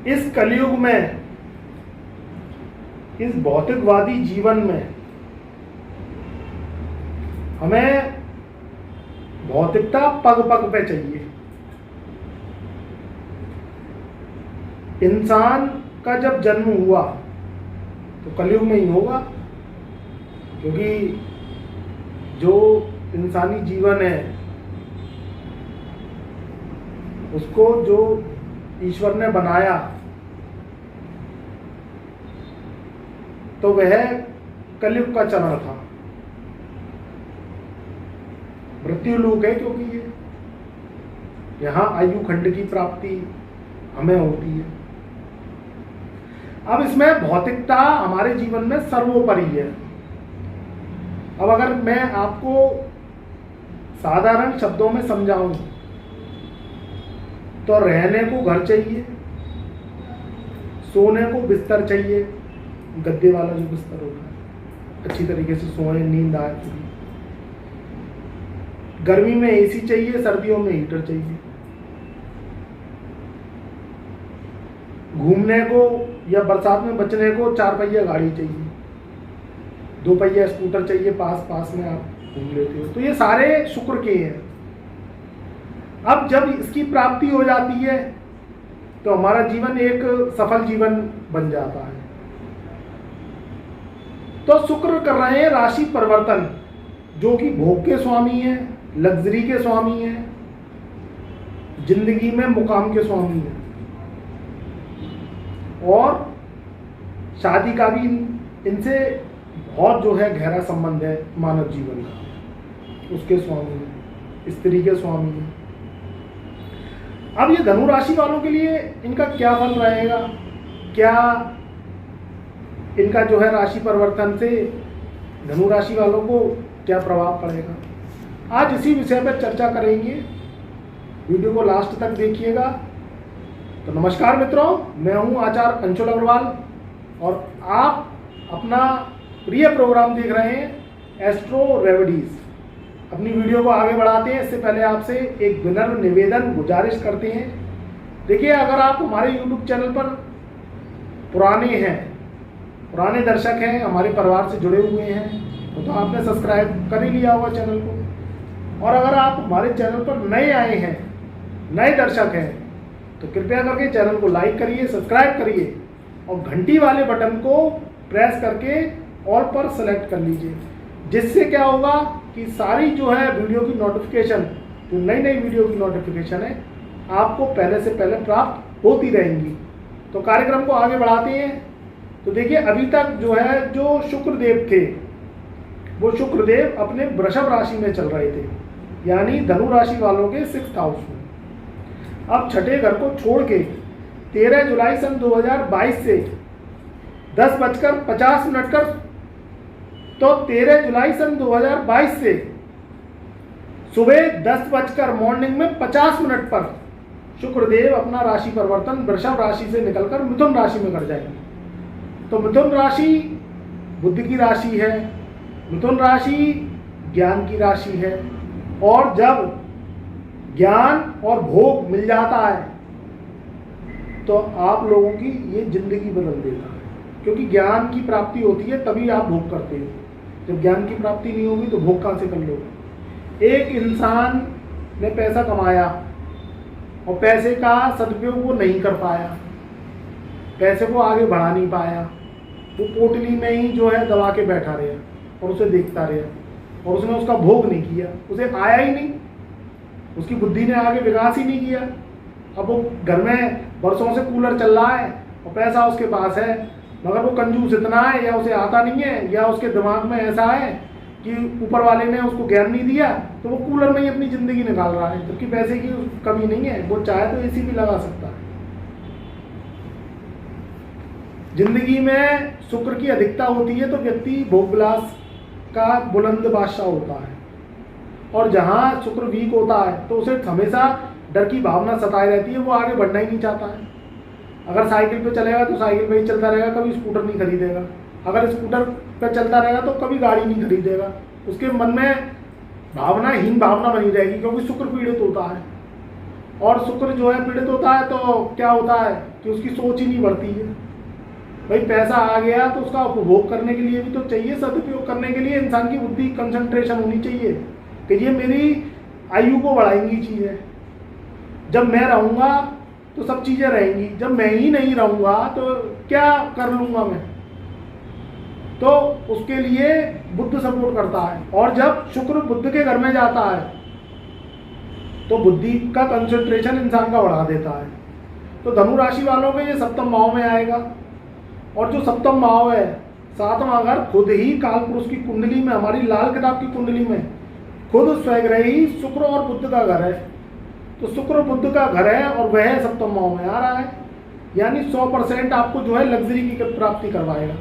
इस कलयुग में, इस भौतिकवादी जीवन में हमें भौतिकता पग पग पे चाहिए। इंसान का जब जन्म हुआ तो कलयुग में ही होगा, क्योंकि जो इंसानी जीवन है उसको जो ईश्वर ने बनाया तो वह कलयुग का चरण था। मृत्यु लोक है, क्योंकि ये यहाँ आयु खंड की प्राप्ति हमें होती है। अब इसमें भौतिकता हमारे जीवन में सर्वोपरि है। अब अगर मैं आपको साधारण शब्दों में समझाऊं तो रहने को घर चाहिए, सोने को बिस्तर चाहिए, गद्दे वाला जो बिस्तर होता है, अच्छी तरीके से सोए, नींद आए पूरी। गर्मी में एसी चाहिए, सर्दियों में हीटर चाहिए। घूमने को या बरसात में बचने को 4 पहिया गाड़ी चाहिए, 2 पहिया स्कूटर चाहिए, पास में आप घूम लेते हो। तो ये सारे शुक्र के हैं। अब जब इसकी प्राप्ति हो जाती है तो हमारा जीवन एक सफल जीवन बन जाता है। तो शुक्र कर रहे हैं राशि परिवर्तन, जो कि भोग के स्वामी है, लग्जरी के स्वामी है, जिंदगी में मुकाम के स्वामी है, और शादी का भी इनसे बहुत जो है गहरा संबंध है मानव जीवन का। उसके स्वामी है, स्त्री के स्वामी है। अब ये धनु राशि वालों के लिए इनका क्या फल रहेगा, क्या इनका जो है राशि परिवर्तन से धनु राशि वालों को क्या प्रभाव पड़ेगा, आज इसी विषय पर चर्चा करेंगे। वीडियो को लास्ट तक देखिएगा। तो नमस्कार मित्रों, मैं हूं आचार्य अंशुल अग्रवाल और आप अपना प्रिय प्रोग्राम देख रहे हैं एस्ट्रो रेमेडीज। अपनी वीडियो को आगे बढ़ाते हैं इससे पहले आपसे एक विनम्र निवेदन गुजारिश करते हैं। देखिए, अगर आप हमारे YouTube चैनल पर पुराने दर्शक हैं, हमारे परिवार से जुड़े हुए हैं, तो आपने सब्सक्राइब कर ही लिया होगा चैनल को। और अगर आप हमारे चैनल पर नए आए हैं, नए दर्शक हैं, तो कृपया करके चैनल को लाइक करिए, सब्सक्राइब करिए और घंटी वाले बटन को प्रेस करके ऑल पर सेलेक्ट कर लीजिए। जिससे क्या होगा कि सारी जो है वीडियो की नोटिफिकेशन, जो नई वीडियो की नोटिफिकेशन है, आपको पहले से पहले प्राप्त होती रहेंगी। तो कार्यक्रम को आगे बढ़ाते हैं। तो देखिए, अभी तक जो है जो शुक्रदेव थे, वो शुक्रदेव अपने वृषभ राशि में चल रहे थे, यानी धनु राशि वालों के 6th हाउस में। अब छठे घर को छोड़ के 13 जुलाई सन 2022 से 10:50 कर, तो 13 जुलाई सन 2022 से सुबह 10 मॉर्निंग में 50 पर शुक्रदेव अपना राशि परिवर्तन वृषभ राशि से निकलकर मिथुन राशि में कर जाएंगे। तो मिथुन राशि बुद्धि की राशि है, मिथुन राशि ज्ञान की राशि है, और जब ज्ञान और भोग मिल जाता है तो आप लोगों की ये जिंदगी बदल देता है। क्योंकि ज्ञान की प्राप्ति होती है तभी आप भोग करते हो। जब ज्ञान की प्राप्ति नहीं होगी तो भोग कहाँ से कर लोगे। एक इंसान ने पैसा कमाया और पैसे का सदुपयोग वो नहीं कर पाया, पैसे को आगे बढ़ा नहीं पाया, वो पोटली में ही जो है दबा के बैठा रहा और उसे देखता रहा और उसने उसका भोग नहीं किया, उसे आया ही नहीं, उसकी बुद्धि ने आगे विकास ही नहीं किया। अब वो घर में बरसों से कूलर चल रहा है और पैसा उसके पास है, मगर वो कंजूस इतना है, या उसे आता नहीं है, या उसके दिमाग में ऐसा है कि ऊपर वाले ने उसको ज्ञान नहीं दिया, तो वो कूलर में ही अपनी ज़िंदगी निकाल रहा है। जबकि पैसे की कमी नहीं है, वो चाहे तो एसी भी लगा सकता है। जिंदगी में शुक्र की अधिकता होती है तो व्यक्ति भोग विलास का बुलंद बादशाह होता है, और जहाँ शुक्र वीक होता है तो उसे हमेशा डर की भावना सताए रहती है, वो आगे बढ़ना ही नहीं चाहता है। अगर साइकिल पे चलेगा तो साइकिल पे ही चलता रहेगा, कभी स्कूटर नहीं खरीदेगा। अगर स्कूटर पे चलता रहेगा तो कभी गाड़ी नहीं खरीदेगा। उसके मन में हीन भावना बनी रहेगी, क्योंकि शुक्र पीड़ित होता है। और शुक्र जो है पीड़ित होता है तो क्या होता है कि उसकी सोच ही नहीं बढ़ती है। भाई पैसा आ गया तो उसका उपभोग करने के लिए भी तो चाहिए, सदुपयोग करने के लिए इंसान की बुद्धि कंसंट्रेशन होनी चाहिए कि ये मेरी आयु को बढ़ाएंगी चीज़ें। जब मैं रहूँगा तो सब चीज़ें रहेंगी, जब मैं ही नहीं रहूँगा तो क्या कर लूँगा मैं। तो उसके लिए बुद्ध सपोर्ट करता है। और जब शुक्र बुद्ध के घर में जाता है तो बुद्धि का कंसंट्रेशन इंसान का बढ़ा देता है। तो धनु राशि वालों के ये सप्तम भाव में आएगा। और जो सप्तम भाव है, सातवां घर, खुद ही काल पुरुष की कुंडली में, हमारी लाल किताब की कुंडली में खुद स्वग्रही शुक्र और बुद्ध का घर है। तो शुक्र बुद्ध का घर है और वह सप्तम भाव में आ रहा है, यानी 100% आपको जो है लग्जरी की प्राप्ति करवाएगा।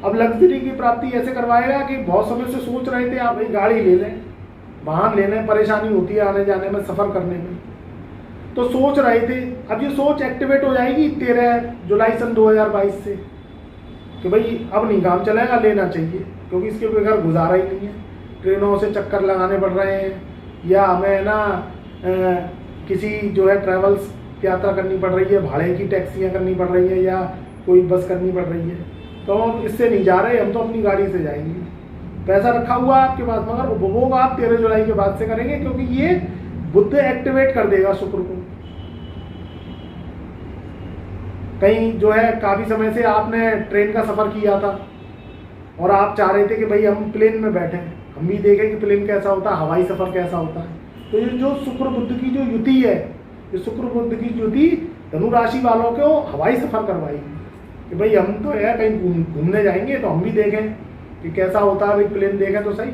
अब लग्जरी की प्राप्ति ऐसे करवाएगा कि बहुत समय से सोच रहे थे आप भाई गाड़ी ले लें, वाहन लेने, परेशानी होती है आने जाने में, सफ़र करने में, तो सोच रहे थे। अब ये सोच एक्टिवेट हो जाएगी 13 जुलाई सन 2022 से कि भाई अब नहीं काम चलेगा, लेना चाहिए, क्योंकि इसके बगैर गुजारा ही नहीं है। ट्रेनों से चक्कर लगाने पड़ रहे हैं, या हमें ना किसी जो है ट्रैवल्स यात्रा करनी पड़ रही है, भाड़े की टैक्सियाँ करनी पड़ रही है, या कोई बस करनी पड़ रही है, तो हम इससे नहीं जा रहे, हम तो अपनी गाड़ी से जाएंगे। पैसा रखा हुआ है आपके पास, मगर उपभोग आप 13 जुलाई के बाद से करेंगे, क्योंकि ये बुद्ध एक्टिवेट कर देगा शुक्र को। कहीं जो है काफ़ी समय से आपने ट्रेन का सफ़र किया था और आप चाह रहे थे कि भाई हम प्लेन में बैठें, हम भी देखें कि प्लेन कैसा होता है, हवाई सफ़र कैसा होता है। तो ये जो शुक्र बुद्ध की जो युति है, ये शुक्र बुद्ध की युति धनु राशि वालों को हवाई सफ़र करवाएगी कि भाई हम तो है कहीं घूमने जाएंगे तो हम भी देखें कि कैसा होता है, भाई प्लेन देखें तो सही।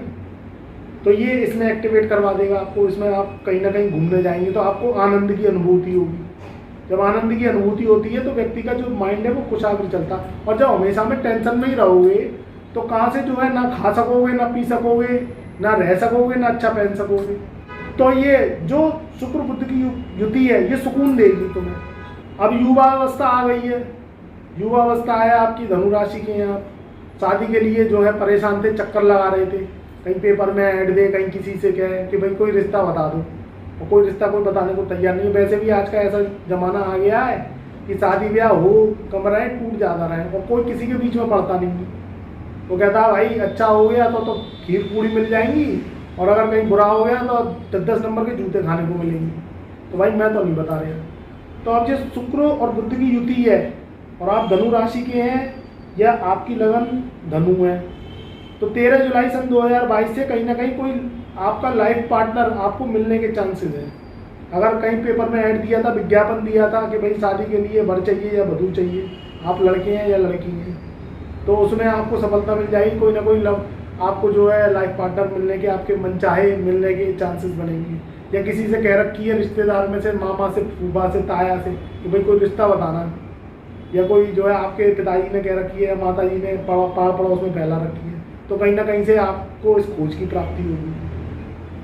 तो ये इसमें एक्टिवेट करवा देगा आपको। इसमें आप कहीं ना कहीं घूमने जाएंगे तो आपको आनंद की अनुभूति होगी। जब आनंद की अनुभूति होती है तो व्यक्ति का जो माइंड है वो खुशहाल चलता। और जब हमेशा में टेंशन में ही रहोगे तो कहाँ से जो है ना खा सकोगे, ना पी सकोगे, ना रह सकोगे, ना अच्छा पहन सकोगे। तो ये जो शुक्र बुद्ध की युति है ये सुकून देगी तुम्हें। अब युवा अवस्था आ गई है, युवा अवस्था है आपकी धनु राशि के यहाँ। शादी के लिए जो है परेशान थे, चक्कर लगा रहे थे, कहीं पेपर में ऐड दे, कहीं किसी से कहे कि भाई कोई रिश्ता बता दो, और कोई रिश्ता कोई बताने को तैयार नहीं है। वैसे भी आज का ऐसा ज़माना आ गया है कि शादी ब्याह हो, कमराएं टूट ज़्यादा रहे और कोई किसी के बीच में पड़ता नहीं है। वो कहता है भाई अच्छा हो गया तो खीर पूड़ी मिल जाएंगी, और अगर कहीं बुरा हो गया तो 10-10 नंबर के जूते खाने को मिलेंगे। तो भाई मैं तो नहीं बता रहा। तो अब जो शुक्र और बुद्ध की युति है और आप धनु राशि के हैं या आपकी लगन धनु है, तो 13 जुलाई सन 2022 से कहीं ना कहीं कोई आपका लाइफ पार्टनर आपको मिलने के चांसेस हैं। अगर कहीं पेपर में ऐड दिया था, विज्ञापन दिया था कि भाई शादी के लिए वर चाहिए या वधू चाहिए, आप लड़के हैं या लड़की हैं, तो उसमें आपको सफलता मिल जाएगी। कोई ना कोई आपको जो है लाइफ पार्टनर मिलने के, आपके मनचाहे मिलने के चांसेस बनेंगे। या किसी से कह रखी है रिश्तेदार में से, मामा से, फूफा से, ताया से कि भाई कोई रिश्ता बताना, या कोई जो है आपके पिताजी ने कह रखी है, माता जी ने पाड़ पड़ोस में फैला रखी है, तो कहीं ना कहीं से आपको इस खोज की प्राप्ति होगी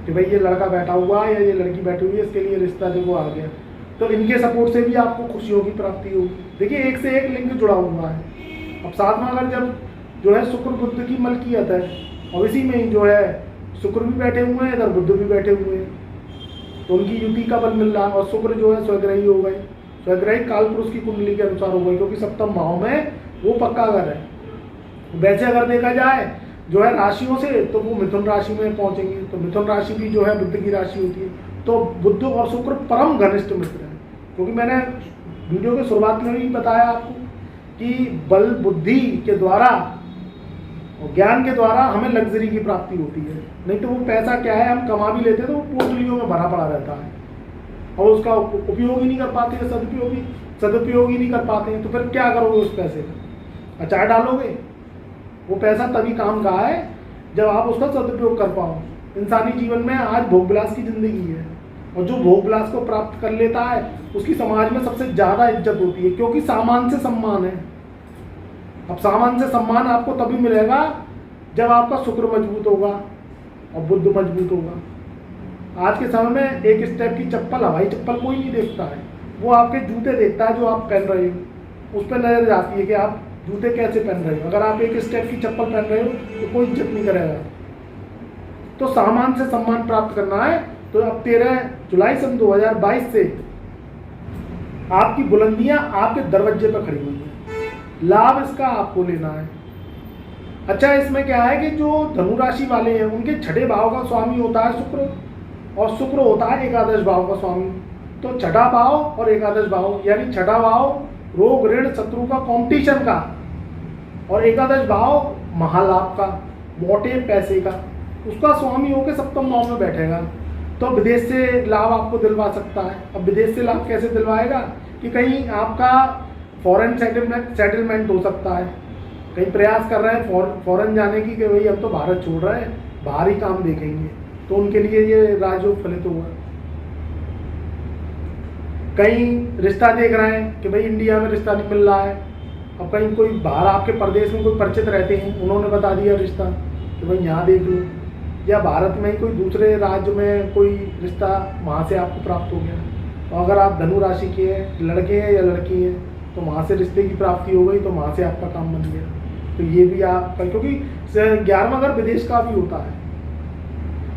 कि भाई ये लड़का बैठा हुआ है या ये लड़की बैठी हुई है, इसके लिए रिश्ता देखो आ गया। तो इनके सपोर्ट से भी आपको खुशियों की प्राप्ति होगी। देखिए एक से एक लिंक जुड़ा हुआ है। अब सातवां घर जब जो है शुक्र बुद्ध की मलकियत है, और इसी में ही जो है शुक्र भी बैठे हुए हैं, इधर बुद्ध भी बैठे हुए हैं, तो उनकी युति का बल मिल रहा है। और शुक्र जो है स्वग्रही हो गए, स्वग्रही काल पुरुष की कुंडली के अनुसार हो गए, क्योंकि सप्तम भाव में वो पक्का घर है। वैसे अगर देखा जाए जो है राशियों से, तो वो मिथुन राशि में पहुंचेंगे, तो मिथुन राशि भी जो है बुद्ध की राशि होती है। तो बुद्ध और शुक्र परम घनिष्ठ मित्र हैं, क्योंकि मैंने वीडियो के शुरुआत में भी बताया आपको कि बल बुद्धि के द्वारा और ज्ञान के द्वारा हमें लग्जरी की प्राप्ति होती है। नहीं तो वो पैसा क्या है, हम कमा भी लेते तो वो पोटलियों में भरा पड़ा रहता है और उसका उपयोग ही नहीं कर पाते हैं, सदुपयोग ही नहीं कर पाते हैं। तो फिर क्या करोगे उस पैसे का? अचार डालोगे? वो पैसा तभी काम का है जब आप उसका सदुपयोग कर पाओ। इंसानी जीवन में आज भोग विलास की जिंदगी है, और जो भोग विलास को प्राप्त कर लेता है उसकी समाज में सबसे ज़्यादा इज्जत होती है, क्योंकि सामान से सम्मान है। अब सामान से सम्मान आपको तभी मिलेगा जब आपका शुक्र मजबूत होगा और बुद्ध मजबूत होगा। आज के समय में एक स्टेप की चप्पल, हवाई चप्पल कोई नहीं देखता है, वो आपके जूते देखता है जो आप पहन रहे हो। उस पर नजर जाती है कि आप जूते कैसे पहन रहे हो। अगर आप एक स्टेप की चप्पल पहन रहे हो तो कोई इज्जत नहीं करेगा। तो सामान से सम्मान प्राप्त करना है तो अब 13 जुलाई सन 2022 से आपकी बुलंदियां आपके दरवाजे पर खड़ी हुई हैं। लाभ इसका आपको लेना है। अच्छा, इसमें क्या है कि जो धनु राशि वाले हैं उनके छठे भाव का स्वामी होता है शुक्र, और शुक्र होता है एकादश भाव का स्वामी। तो छठा भाव और एकादश भाव, यानी छठा भाव रोग ऋण शत्रु का, कंपटीशन का, और एकादश भाव महालाभ का, मोटे पैसे का, उसका स्वामी होकर सप्तम भाव में बैठेगा। तो विदेश से लाभ आपको दिलवा सकता है। अब विदेश से लाभ कैसे दिलवाएगा कि कहीं आपका फॉरेन सेटलमेंट हो सकता है, कहीं प्रयास कर रहे हैं फॉरेन जाने की कि भाई हम तो भारत छोड़ रहे हैं, बाहर ही काम देखेंगे, तो उनके लिए ये राजयोग फलित हुआ। कहीं रिश्ता देख रहे हैं कि भाई इंडिया में रिश्ता नहीं मिल रहा है, अब कहीं कोई बाहर आपके प्रदेश में कोई परिचित रहते हैं, उन्होंने बता दिया रिश्ता कि भाई यहाँ देख लो, या भारत में ही कोई दूसरे राज्य में कोई रिश्ता वहाँ से आपको प्राप्त हो गया। तो अगर आप धनु राशि के हैं, लड़के हैं या लड़की हैं, तो वहाँ से रिश्ते की प्राप्ति हो गई, तो वहाँ से आपका काम बन गया। तो ये भी आप, क्योंकि 11वां घर विदेश का भी होता है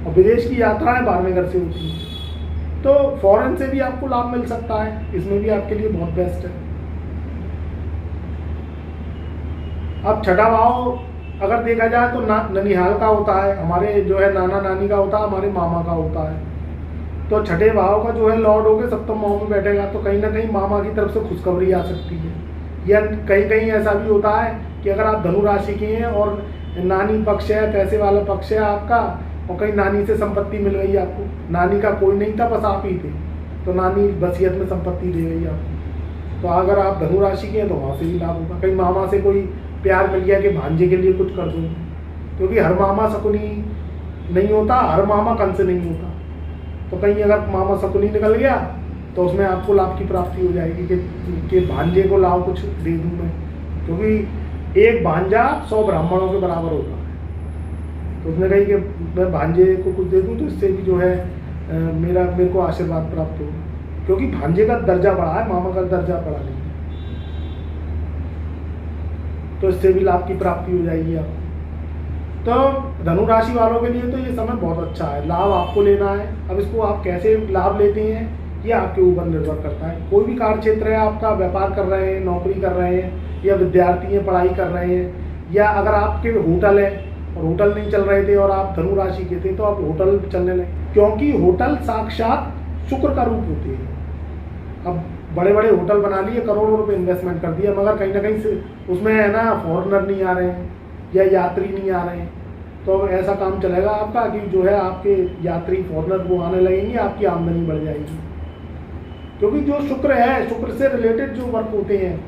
और विदेश की यात्राएं 12वें घर से होती हैं, तो फॉरेन से भी आपको लाभ मिल सकता है। इसमें भी आपके लिए बहुत बेस्ट है। अब छठा भाव अगर देखा जाए तो ननिहाल का होता है, हमारे जो है नाना नानी का होता है, हमारे मामा का होता है। तो छठे भाव का जो है लॉर्ड होकर सप्तम भाव में बैठेगा, तो कहीं ना कहीं मामा की तरफ से खुशखबरी आ सकती है। या कहीं कहीं ऐसा भी होता है कि अगर आप धनु राशि के हैं और नानी पक्ष है, पैसे वाला पक्ष है आपका, और कहीं नानी से संपत्ति मिल गई आपको, नानी का कोई नहीं था, बस आप ही थे, तो नानी वसीयत में संपत्ति दे गई आपको। तो अगर आप धनु राशि के हैं तो वहाँ से भी लाभ होगा। कहीं मामा से कोई प्यार मिल गया कि भांजे के लिए कुछ कर दूँ, क्योंकि हर मामा शकुनी नहीं होता, हर मामा कंस नहीं होता। तो कहीं अगर मामा शकुनी निकल गया तो उसमें आपको लाभ की प्राप्ति हो जाएगी कि भांजे को लाभ कुछ दे दूँ मैं, क्योंकि एक भांजा 100 ब्राह्मणों के बराबर होता है। तो उसने कही कि मैं भांजे को कुछ दे दूँ तो इससे भी जो है मेरे को आशीर्वाद प्राप्त हो, क्योंकि भांजे का दर्जा बढ़ा है, मामा का दर्जा बढ़ा नहीं है। तो इससे भी लाभ की प्राप्ति हो जाएगी आपको। तो धनु राशि वालों के लिए तो ये समय बहुत अच्छा है, लाभ आपको लेना है। अब इसको आप कैसे लाभ लेते हैं ये आपके ऊपर निर्भर करता है। कोई भी कार्य क्षेत्र है आपका, व्यापार कर रहे हैं, नौकरी कर रहे हैं, या विद्यार्थी हैं पढ़ाई कर रहे हैं, या अगर आपके होटल है और होटल नहीं चल रहे थे और आप धनु राशि के थे तो आप होटल चलने लगे, क्योंकि होटल साक्षात शुक्र का रूप होते हैं। अब बड़े बड़े होटल बना लिए, करोड़ों रुपए इन्वेस्टमेंट कर दिया, मगर कहीं ना कहीं से उसमें है ना फॉरेनर नहीं आ रहे हैं या यात्री नहीं आ रहे हैं, तो ऐसा काम चलेगा आपका कि जो है आपके यात्री फॉरेनर वो आने लगेंगे, आपकी आमदनी बढ़ जाएगी। क्योंकि जो शुक्र है, शुक्र से रिलेटेड जो वर्क होते हैं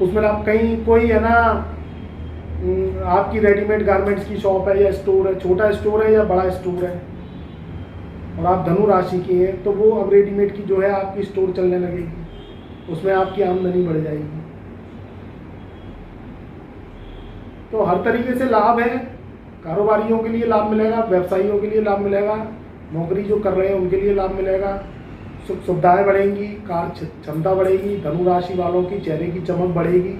उसमें आप कहीं कोई है ना आपकी रेडीमेड गारमेंट्स की शॉप है या स्टोर है, छोटा स्टोर है या बड़ा स्टोर है, और आप धनु राशि की हैं, तो वो अब रेडीमेड की जो है आपकी स्टोर चलने लगेगी, उसमें आपकी आमदनी बढ़ जाएगी। तो हर तरीके से लाभ है। कारोबारियों के लिए लाभ मिलेगा, व्यवसायियों के लिए लाभ मिलेगा, नौकरी जो कर रहे हैं उनके लिए लाभ मिलेगा, सुख सुविधाएँ बढ़ेंगी, कार्य क्षमता बढ़ेगी, धनु राशि वालों की चेहरे की चमक बढ़ेगी,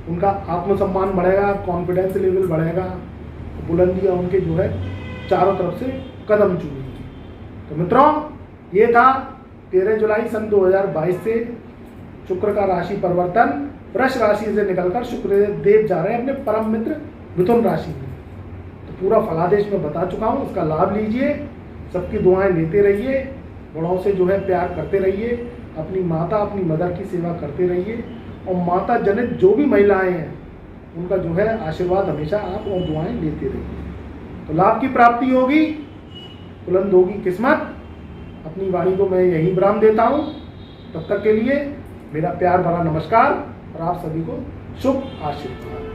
उनका आत्मसम्मान बढ़ेगा, कॉन्फिडेंस लेवल बढ़ेगा, बुलंदियाँ उनके जो है चारों तरफ से कदम चूमेंगी। तो मित्रों, ये था 13 जुलाई सन 2022 से शुक्र का राशि परिवर्तन। वृष राशि से निकलकर शुक्र देव जा रहे हैं अपने परम मित्र मिथुन राशि में। तो पूरा फलादेश में बता चुका हूँ, इसका लाभ लीजिए, सबकी दुआएं लेते रहिए, बड़ों से जो है प्यार करते रहिए, अपनी माता अपनी मदर की सेवा करते रहिए, और माता जनित जो भी महिलाएं हैं उनका जो है आशीर्वाद हमेशा आप और दुआएं लेते रहिए। तो लाभ की प्राप्ति होगी, बुलंद होगी किस्मत। अपनी वाणी को मैं यही विराम देता हूँ। तब तक के लिए मेरा प्यार भरा नमस्कार और आप सभी को शुभ आशीर्वाद।